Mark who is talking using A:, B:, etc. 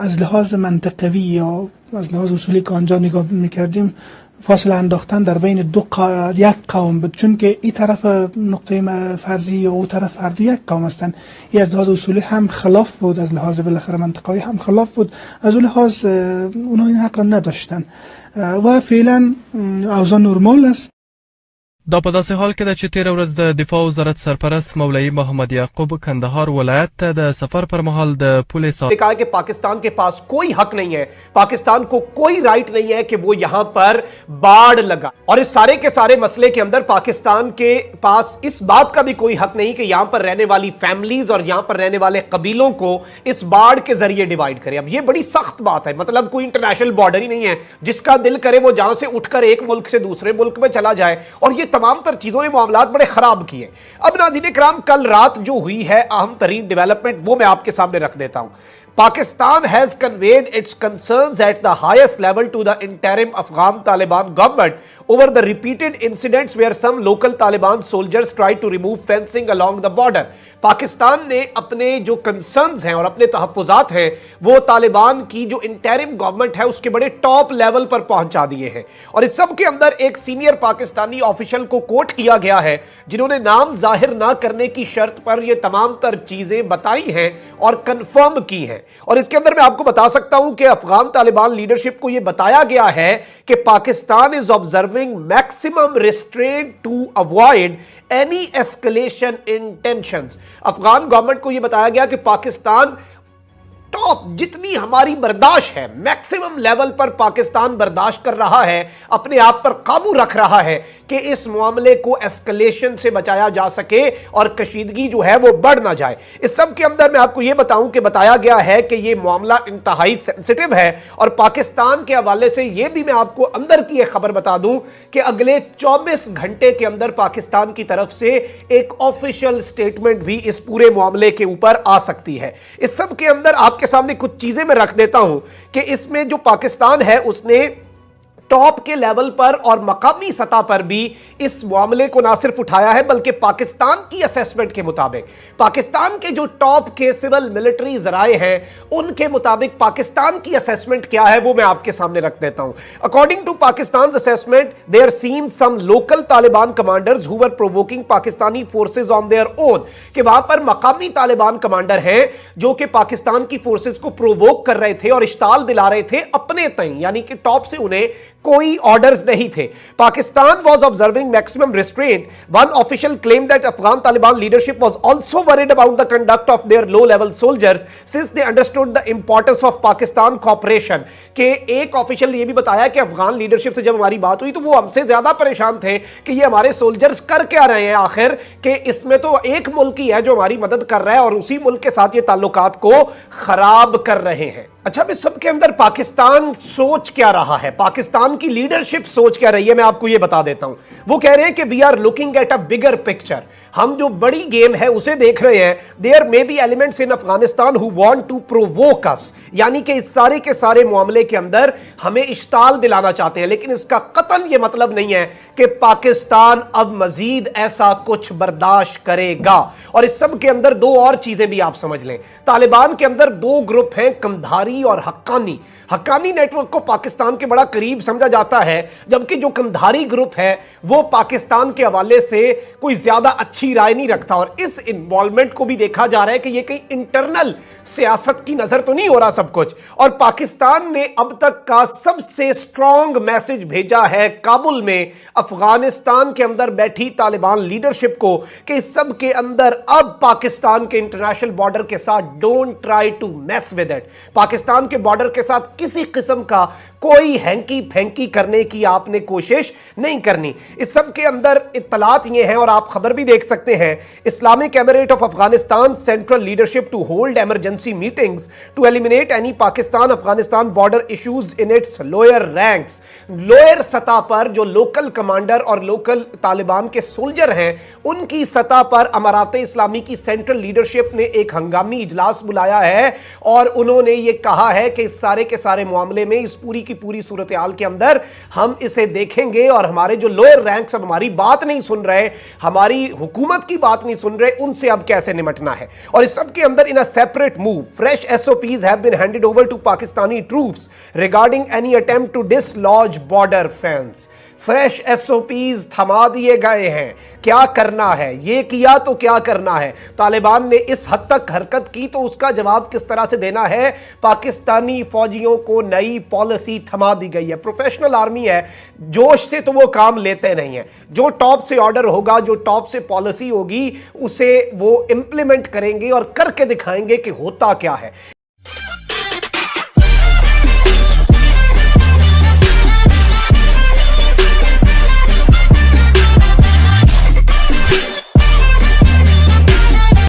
A: از لحاظ منطقوی یا از لحاظ اصولی که آنجا نگاه میکردیم فاصله انداختن در بین یک قوم بود، چون که این طرف نقطه فرضی یا اون طرف فرضی یک قوم هستن. این از لحاظ اصولی هم خلاف بود، از لحاظ بالاخره منطقوی هم خلاف بود. از اون لحاظ اونها این حق را نداشتن و فعلا اوضاع نرمال است.
B: دا په داسې حال کې ده چې تېره ورځ د دفاع وزارت سرپرست مولوی محمد یعقوب کندهار ولایت ته د سفر پر مهال د پولیس
C: کہا ہے کہ پاکستان کے پاس کوئی حق نہیں ہے، پاکستان کو کوئی رائٹ نہیں ہے کہ وہ یہاں پر باڑ لگا، اور اس سارے کے سارے مسئلے کے اندر پاکستان کے پاس اس بات کا بھی کوئی حق نہیں کہ یہاں پر رہنے والی فیملیز اور یہاں پر رہنے والے قبیلوں کو اس باڑ کے ذریعے ڈیوائیڈ کرے۔ اب یہ بڑی سخت بات ہے، مطلب کوئی انٹرنیشنل بارڈر ہی نہیں ہے، جس کا دل کرے وہ جہاں سے اٹھ کر ایک ملک سے دوسرے ملک میں چلا جائے، اور یہ تمام تر چیزوں نے معاملات بڑے خراب کیے۔ اب ناظرین کرام، کل رات جو ہوئی ہے اہم ترین ڈیولپمنٹ وہ میں آپ کے سامنے رکھ دیتا ہوں۔ Pakistan has conveyed its concerns at the highest level to the interim Afghan Taliban government over the repeated incidents where some local Taliban soldiers tried to remove fencing along the border. Pakistan نے اپنے جو concerns ہیں اور اپنے تحفظات ہیں وہ طالبان کی جو انٹرم گورنمنٹ ہے اس کے بڑے ٹاپ لیول پر پہنچا دیے ہیں، اور اس سب کے اندر ایک سینئر پاکستانی آفیشل کو کوٹ کیا گیا ہے جنہوں نے نام ظاہر نہ کرنے کی شرط پر یہ تمام تر چیزیں بتائی ہیں اور کنفرم کی ہیں۔ اور اس کے اندر میں آپ کو بتا سکتا ہوں کہ افغان طالبان لیڈرشپ کو یہ بتایا گیا ہے کہ Pakistan is observing maximum restraint to avoid any escalation in tensions۔ Afghan government کو یہ بتایا گیا کہ پاکستان ٹاپ جتنی ہماری برداشت ہے میکسیمم لیول پر پاکستان برداشت کر رہا ہے، اپنے آپ پر قابو رکھ رہا ہے کہ اس معاملے کو ایسکلیشن سے بچایا جا سکے اور کشیدگی جو ہے وہ بڑھ نہ جائے۔ اس سب کے اندر میں آپ کو یہ بتاؤں کہ بتایا گیا ہے کہ یہ معاملہ انتہائی سینسٹیو ہے، اور پاکستان کے حوالے سے یہ بھی میں آپ کو اندر کی ایک خبر بتا دوں کہ اگلے 24 گھنٹے کے اندر پاکستان کی طرف سے ایک آفیشل سٹیٹمنٹ بھی اس پورے معاملے کے اوپر آ سکتی ہے۔ اس سب کے اندر آپ کے سامنے کچھ چیزیں میں رکھ دیتا ہوں کہ اس میں جو پاکستان ہے اس نے ٹاپ کے لیول پر اور مقامی سطح پر بھی اس معاملے کو نہ صرف اٹھایا ہے بلکہ پاکستان کی اسیسمنٹ کے مطابق پاکستان کے جو ٹاپ کے سول ملٹری ذرائع ہیں ان کے مطابق پاکستان کی اسیسمنٹ کیا ہے وہ میں آپ کے سامنے رکھ دیتا ہوں. According to Pakistan's assessment, there seem some local Taliban commanders who were provoking Pakistani forces on their own. کہ وہاں پر مقامی طالبان کمانڈر ہیں جو کہ پاکستان کی فورسز کو پرووک کر رہے تھے اور اشتعال دلا رہے تھے اپنے تئیں، یعنی کہ ٹاپ سے انہیں کوئی آرڈرز نہیں تھے. Pakistan was observing maximum restraint. One official claimed that Afghan Taliban leadership was also worried about the conduct of their low-level soldiers since they understood the importance of Pakistan cooperation. کہ ایک official یہ بھی بتایا کہ Afghan leadership سے جب ہماری بات ہوئی تو وہ ہم سے زیادہ پریشان تھے کہ یہ ہمارے سولجرز کر کیا رہے ہیں آخر، کہ اس میں تو ایک ملک ہی ہے جو ہماری مدد کر رہا ہے اور اسی ملک کے ساتھ یہ تعلقات کو خراب کر رہے ہیں. اچھا اس سب کے اندر پاکستان سوچ کیا رہا ہے، پاکستان کی لیڈرشپ سوچ کیا رہی ہے، میں آپ کو یہ بتا دیتا ہوں. وہ کہہ رہے ہیں کہ we are looking at a bigger picture, ہم جو بڑی گیم ہے اسے دیکھ رہے ہیں. There may be elements in Afghanistan who want to provoke us, یعنی کہ اس سارے کے سارے معاملے کے اندر ہمیں اشتعال دلانا چاہتے ہیں، لیکن اس کا قطعاً یہ مطلب نہیں ہے کہ پاکستان اب مزید ایسا کچھ برداشت کرے گا. اور اس سب کے اندر دو اور چیزیں بھی آپ سمجھ لیں. طالبان کے اندر دو گروپ ہیں، کندھاری اور حقانی. حقانی نیٹ ورک کو پاکستان کے بڑا قریب سمجھا جاتا ہے، جبکہ جو کندھاری گروپ ہے وہ پاکستان کے حوالے سے کوئی زیادہ اچھی رائے نہیں رکھتا. اور اس انوالومنٹ کو بھی دیکھا جا رہا ہے کہ یہ کہیں انٹرنل سیاست کی نظر تو نہیں ہو رہا سب کچھ. اور پاکستان نے اب تک کا سب سے سٹرونگ میسج بھیجا ہے کابل میں افغانستان کے اندر بیٹھی طالبان لیڈرشپ کو کہ اس سب کے اندر اب پاکستان کے انٹرنیشنل بارڈر کے ساتھ don't try to mess with it. Pakistan کے بارڈر کے ساتھ کسی قسم کا کوئی ہینکی پھینکی کرنے کی آپ نے کوشش نہیں کرنی. اس سب کے اندر اطلاعات یہ ہیں اور آپ خبر بھی دیکھ سکتے ہیں. Islamic Emirate of Afghanistan central leadership to hold emergency meetings to eliminate any Pakistan Afghanistan border issues in its lower ranks. Lower سطح پر جو لوکل کمانڈر اور لوکل طالبان کے سولجر ہیں ان کی سطح پر امارات اسلامی کی سینٹرل لیڈرشپ نے ایک ہنگامی اجلاس بلایا ہے اور انہوں نے یہ کہا ہے کہ اس سارے کے سارے معاملے میں اس پوری کی پوری صورتحال کے اندر ہم اسے دیکھیں گے اور ہمارے جو لوئر رینکس اب ہماری بات نہیں سن رہے، ہماری حکومت کی بات نہیں سن رہے، ان سے اب کیسے نمٹنا ہے. اور اس سب کے اندر in a separate move fresh SOPs have been handed over to Pakistani troops regarding any attempt to dislodge border fence. Fresh S O Ps تھما دیے گئے ہیں. کیا کرنا ہے، یہ کیا تو کیا کرنا ہے. طالبان نے اس حد تک حرکت کی تو اس کا جواب کس طرح سے دینا ہے. پاکستانی فوجیوں کو نئی پالیسی تھما دی گئی ہے. پروفیشنل آرمی ہے، جوش سے تو وہ کام لیتے نہیں ہیں. جو ٹاپ سے آرڈر ہوگا، جو ٹاپ سے پالیسی ہوگی اسے وہ امپلیمنٹ کریں گے اور کر کے دکھائیں گے کہ ہوتا کیا ہے.